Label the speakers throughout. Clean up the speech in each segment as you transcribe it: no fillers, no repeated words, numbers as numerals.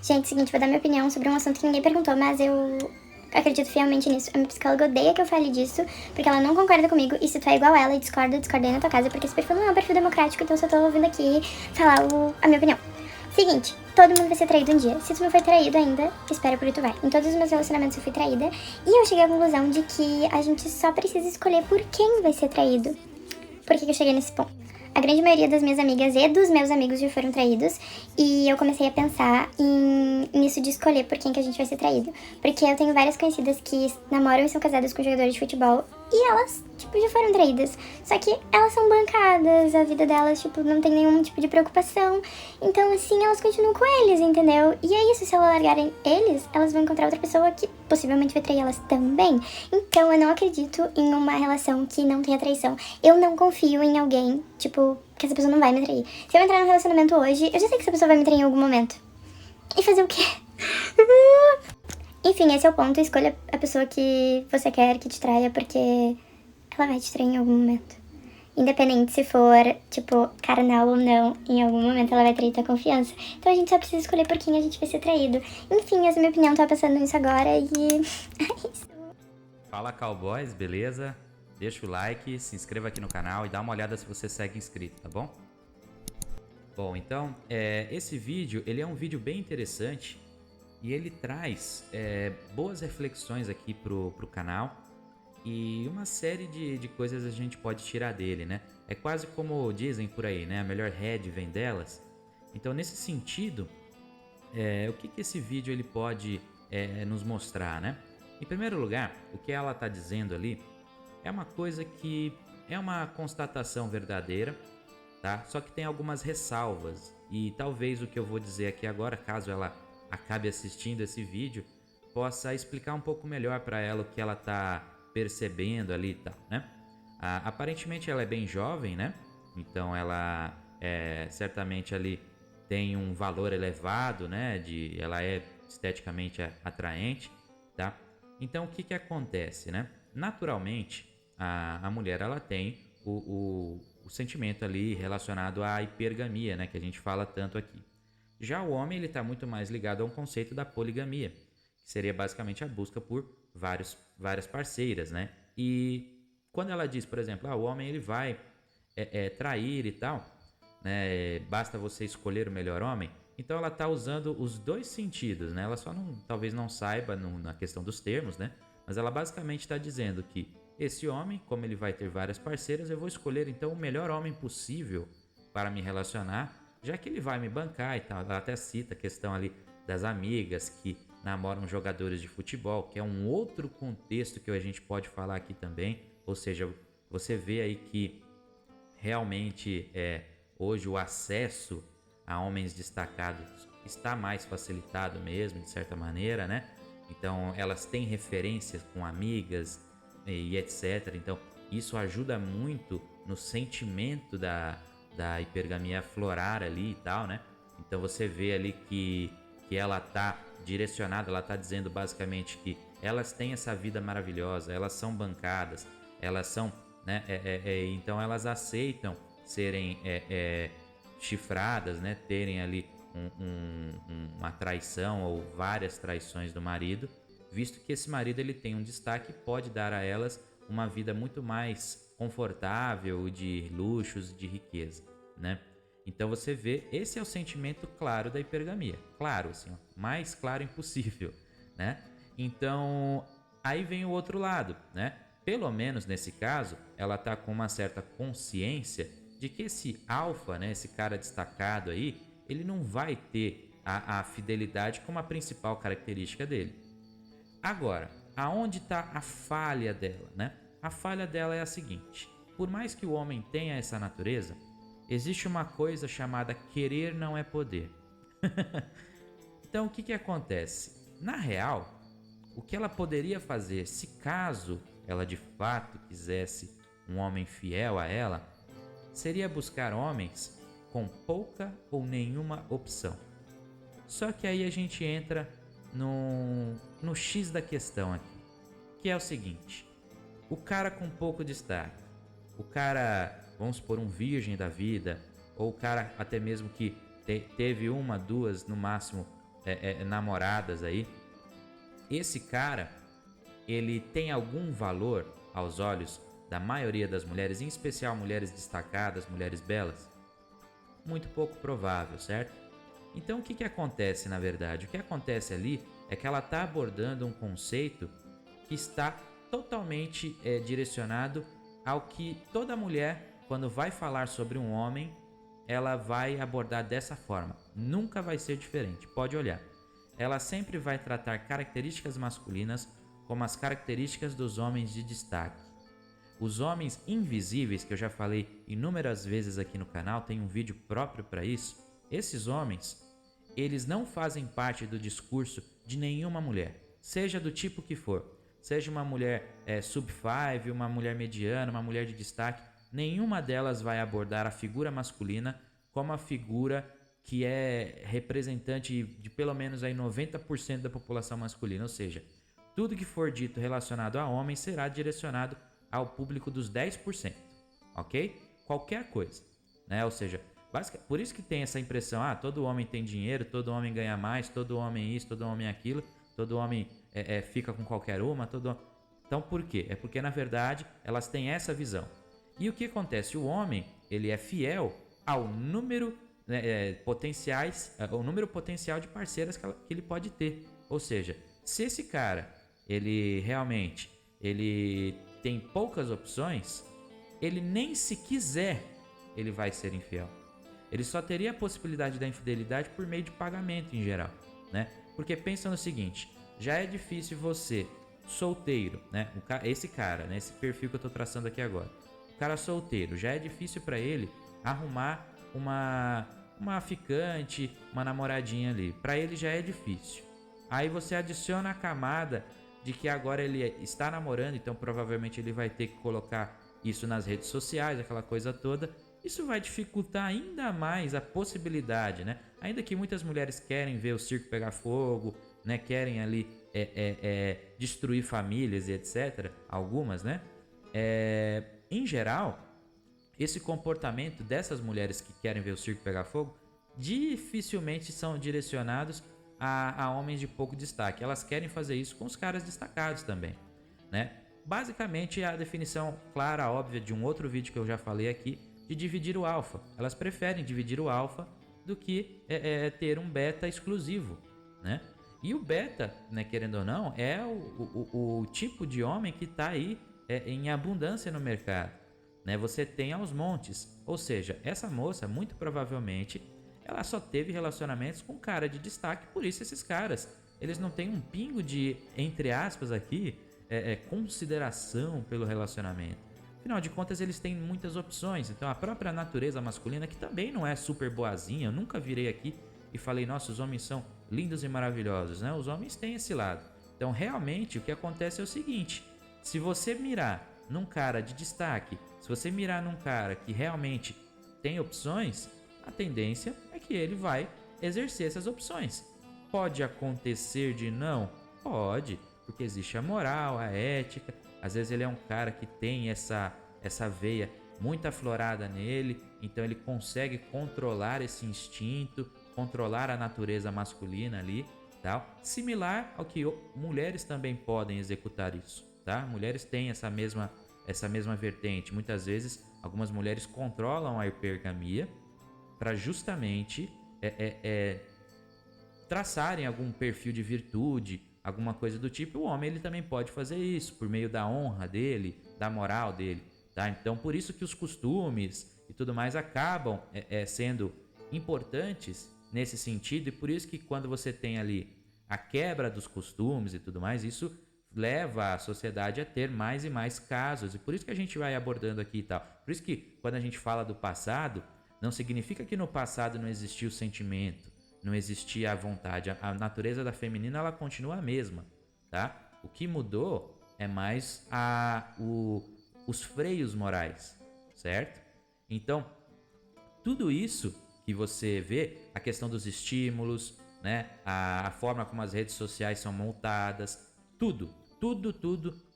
Speaker 1: Gente, seguinte, vou dar minha opinião sobre um assunto que ninguém perguntou, mas eu acredito fielmente nisso. A minha psicóloga odeia que eu fale disso, porque ela não concorda comigo. E se tu é igual ela e discordei na tua casa, porque esse perfil não é um perfil democrático, então eu só tô ouvindo aqui falar a minha opinião. Seguinte, todo mundo vai ser traído um dia. Se tu não foi traído ainda, espera por aí tu vai. Em todos os meus relacionamentos eu fui traída. E eu cheguei à conclusão de que a gente só precisa escolher por quem vai ser traído. Por que eu cheguei nesse ponto? A grande maioria das minhas amigas e dos meus amigos já foram traídos. E eu comecei a pensar nisso de escolher por quem que a gente vai ser traído. Porque eu tenho várias conhecidas que namoram e são casadas com jogadores de futebol. E elas, já foram traídas. Só que elas são bancadas, a vida delas, não tem nenhum tipo de preocupação. Então, assim, elas continuam com eles, entendeu? E é isso, se elas largarem eles, elas vão encontrar outra pessoa que possivelmente vai trair elas também. Então, eu não acredito em uma relação que não tenha traição. Eu não confio em alguém, que essa pessoa não vai me trair. Se eu entrar num relacionamento hoje, eu já sei que essa pessoa vai me trair em algum momento. E fazer o quê? Enfim, esse é o ponto. Escolha a pessoa que você quer que te traia, porque ela vai te trair em algum momento. Independente se for, carnal ou não, em algum momento ela vai trair tua confiança. Então a gente só precisa escolher por quem a gente vai ser traído. Enfim, essa é a minha opinião, tava pensando nisso agora e é isso.
Speaker 2: Fala, cowboys, beleza? Deixa o like, se inscreva aqui no canal e dá uma olhada se você segue inscrito, tá bom? Bom, então, esse vídeo, ele é um vídeo bem interessante e ele traz boas reflexões aqui pro canal e uma série de coisas a gente pode tirar dele, né? É quase como dizem por aí, né? A melhor head vem delas. Então, nesse sentido, o que esse vídeo ele pode nos mostrar, né? Em primeiro lugar, o que ela está dizendo ali é uma coisa que é uma constatação verdadeira, tá? Só que tem algumas ressalvas e talvez o que eu vou dizer aqui agora, caso ela acabe assistindo esse vídeo, possa explicar um pouco melhor para ela o que ela está percebendo ali e tal, né? Aparentemente ela é bem jovem, né? Então ela certamente ali tem um valor elevado, né? Ela é esteticamente atraente, tá? Então o que acontece, né? Naturalmente a mulher ela tem o sentimento ali relacionado à hipergamia, né? Que a gente fala tanto aqui. Já o homem ele está muito mais ligado a um conceito da poligamia, que seria basicamente a busca por várias parceiras, né? E quando ela diz, por exemplo, o homem ele vai trair e tal, né? Basta você escolher o melhor homem. Então ela está usando os dois sentidos, né? Ela só talvez não saiba na questão dos termos, né? Mas ela basicamente está dizendo que esse homem, como ele vai ter várias parceiras, eu vou escolher então o melhor homem possível para me relacionar, já que ele vai me bancar e tal. Ela até cita a questão ali das amigas que namoram jogadores de futebol, que é um outro contexto que a gente pode falar aqui também. Ou seja, você vê aí que realmente hoje o acesso a homens destacados está mais facilitado mesmo, de certa maneira, né? Então elas têm referências com amigas e etc. Então isso ajuda muito no sentimento da hipergamia aflorar ali e tal, né? Então você vê ali que ela tá direcionada, ela tá dizendo basicamente que elas têm essa vida maravilhosa, elas são bancadas, elas são, né? Então elas aceitam serem chifradas, né? Terem ali uma traição ou várias traições do marido, visto que esse marido ele tem um destaque e pode dar a elas uma vida muito mais confortável, de luxos, de riqueza, né? Então você vê, esse é o sentimento claro da hipergamia, claro, assim, mais claro impossível, né? Então aí vem o outro lado, né? Pelo menos nesse caso, ela tá com uma certa consciência de que esse alfa, né, esse cara destacado aí, ele não vai ter a fidelidade como a principal característica dele. Agora, aonde está a falha dela, né? A falha dela é a seguinte: por mais que o homem tenha essa natureza, existe uma coisa chamada querer não é poder. Então, o que acontece? Na real, o que ela poderia fazer, se caso ela de fato quisesse um homem fiel a ela, seria buscar homens com pouca ou nenhuma opção. Só que aí a gente entra no X da questão aqui, que é o seguinte: o cara com pouco destaque, o cara, vamos supor, um virgem da vida, ou o cara até mesmo que teve uma, duas, no máximo, namoradas aí, esse cara, ele tem algum valor aos olhos da maioria das mulheres, em especial mulheres destacadas, mulheres belas? Muito pouco provável, certo? Então o que acontece na verdade? O que acontece ali é que ela está abordando um conceito que está totalmente direcionado ao que toda mulher, quando vai falar sobre um homem, ela vai abordar dessa forma. Nunca vai ser diferente, pode olhar. Ela sempre vai tratar características masculinas como as características dos homens de destaque. Os homens invisíveis, que eu já falei inúmeras vezes aqui no canal, tem um vídeo próprio para isso. Esses homens, eles não fazem parte do discurso de nenhuma mulher, seja do tipo que for. Seja uma mulher sub-5, uma mulher mediana, uma mulher de destaque, nenhuma delas vai abordar a figura masculina como a figura que é representante de pelo menos aí 90% da população masculina. Ou seja, tudo que for dito relacionado a homem será direcionado ao público dos 10%, ok? Qualquer coisa, né? Ou seja, por isso que tem essa impressão, todo homem tem dinheiro, todo homem ganha mais, todo homem isso, todo homem aquilo, todo homem fica com qualquer uma, Então por quê? É porque na verdade elas têm essa visão. E o que acontece? O homem, ele é fiel ao número o número potencial de parceiras que ele pode ter. Ou seja, se esse cara, ele realmente tem poucas opções, ele nem se quiser, ele vai ser infiel. Ele só teria a possibilidade da infidelidade por meio de pagamento em geral, né? Porque pensa no seguinte, já é difícil você, solteiro, né? Esse cara, né? Esse perfil que eu tô traçando aqui agora. O cara solteiro, já é difícil para ele arrumar uma ficante, uma namoradinha ali. Para ele já é difícil. Aí você adiciona a camada de que agora ele está namorando, então provavelmente ele vai ter que colocar isso nas redes sociais, aquela coisa toda. Isso vai dificultar ainda mais a possibilidade, né? Ainda que muitas mulheres querem ver o circo pegar fogo, né? Querem ali destruir famílias e etc. Algumas, né? Em geral, esse comportamento dessas mulheres que querem ver o circo pegar fogo dificilmente são direcionados a homens de pouco destaque. Elas querem fazer isso com os caras destacados também, né? Basicamente, a definição clara, óbvia de um outro vídeo que eu já falei aqui, de dividir o alfa. Elas preferem dividir o alfa do que ter um beta exclusivo, né? E o beta, né, querendo ou não, é o tipo de homem que está aí em abundância no mercado, né? Você tem aos montes. Ou seja, essa moça, muito provavelmente, ela só teve relacionamentos com cara de destaque. Por isso esses caras, eles não têm um pingo de, entre aspas aqui, consideração pelo relacionamento. Afinal de contas, eles têm muitas opções. Então a própria natureza masculina, que também não é super boazinha, eu nunca virei aqui e falei, nossa, os homens são lindos e maravilhosos, né? Os homens têm esse lado. Então realmente o que acontece é o seguinte, se você mirar num cara de destaque, se você mirar num cara que realmente tem opções, a tendência é que ele vai exercer essas opções. Pode acontecer de não? Pode, porque existe a moral, a ética. Às vezes ele é um cara que tem essa veia muito aflorada nele, então ele consegue controlar esse instinto, controlar a natureza masculina ali, tal. Similar ao que mulheres também podem executar isso, tá? Mulheres têm essa mesma vertente. Muitas vezes algumas mulheres controlam a hipergamia para justamente traçarem algum perfil de virtude, alguma coisa do tipo. O homem, ele também pode fazer isso por meio da honra dele, da moral dele, tá? Então por isso que os costumes e tudo mais acabam sendo importantes nesse sentido, e por isso que quando você tem ali a quebra dos costumes e tudo mais, isso leva a sociedade a ter mais e mais casos, e por isso que a gente vai abordando aqui e tal. Por isso que quando a gente fala do passado, não significa que no passado não existia o sentimento, não existia a vontade. A natureza da feminina, ela continua a mesma, tá? O que mudou é mais os freios morais, certo? Então, tudo isso que você vê, a questão dos estímulos, né? A forma como as redes sociais são montadas, tudo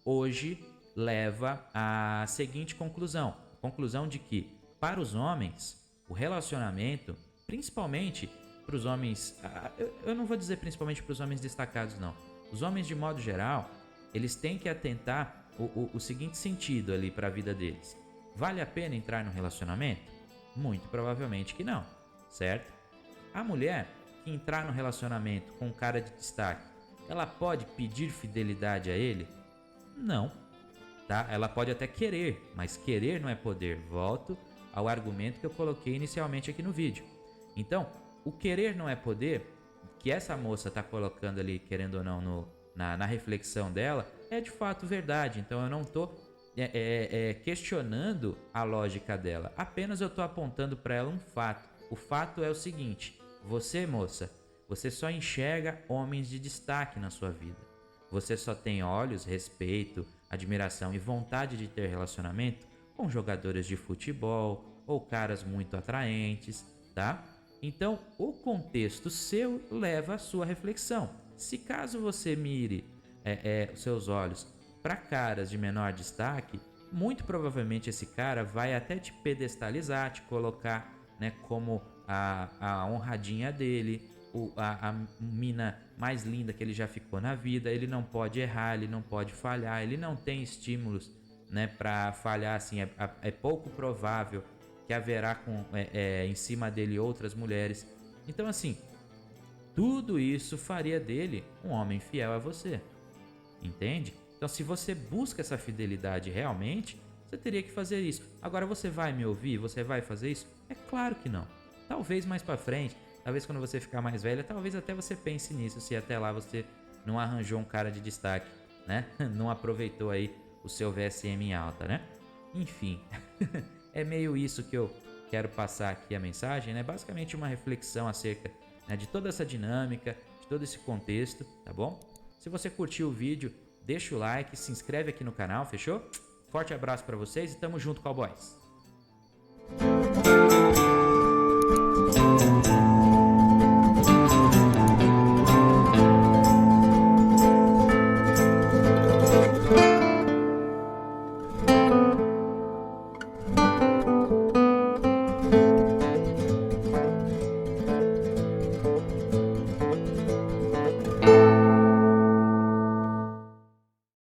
Speaker 2: hoje leva à seguinte conclusão. A conclusão de que, para os homens, o relacionamento, principalmente pros homens, eu não vou dizer principalmente pros homens destacados, não. Os homens, de modo geral, eles têm que atentar o seguinte sentido ali para a vida deles. Vale a pena entrar no relacionamento? Muito provavelmente que não, certo? A mulher que entrar no relacionamento com um cara de destaque, ela pode pedir fidelidade a ele? Não, tá? Ela pode até querer, mas querer não é poder. Volto ao argumento que eu coloquei inicialmente aqui no vídeo. Então, o querer não é poder, que essa moça está colocando ali, querendo ou não, na reflexão dela, é de fato verdade. Então eu não estou questionando a lógica dela, apenas eu estou apontando para ela um fato. O fato é o seguinte: você, moça, você só enxerga homens de destaque na sua vida. Você só tem olhos, respeito, admiração e vontade de ter relacionamento com jogadores de futebol ou caras muito atraentes, tá? Então, o contexto seu leva à sua reflexão. Se caso você mire os seus olhos para caras de menor destaque, muito provavelmente esse cara vai até te pedestalizar, te colocar, né, como a honradinha dele, a mina mais linda que ele já ficou na vida. Ele não pode errar, ele não pode falhar, ele não tem estímulos, né, para falhar. Assim, é pouco provável que haverá em cima dele outras mulheres. Então, assim, tudo isso faria dele um homem fiel a você, entende? Então, se você busca essa fidelidade realmente, você teria que fazer isso. Agora, você vai me ouvir? Você vai fazer isso? É claro que não. Talvez mais pra frente, talvez quando você ficar mais velha, talvez até você pense nisso, se até lá você não arranjou um cara de destaque, né? Não aproveitou aí o seu VSM em alta, né? Enfim, é meio isso que eu quero passar aqui a mensagem, né? Basicamente uma reflexão acerca, né, de toda essa dinâmica, de todo esse contexto, tá bom? Se você curtiu o vídeo, deixa o like, se inscreve aqui no canal, fechou? Forte abraço pra vocês e tamo junto, cowboys!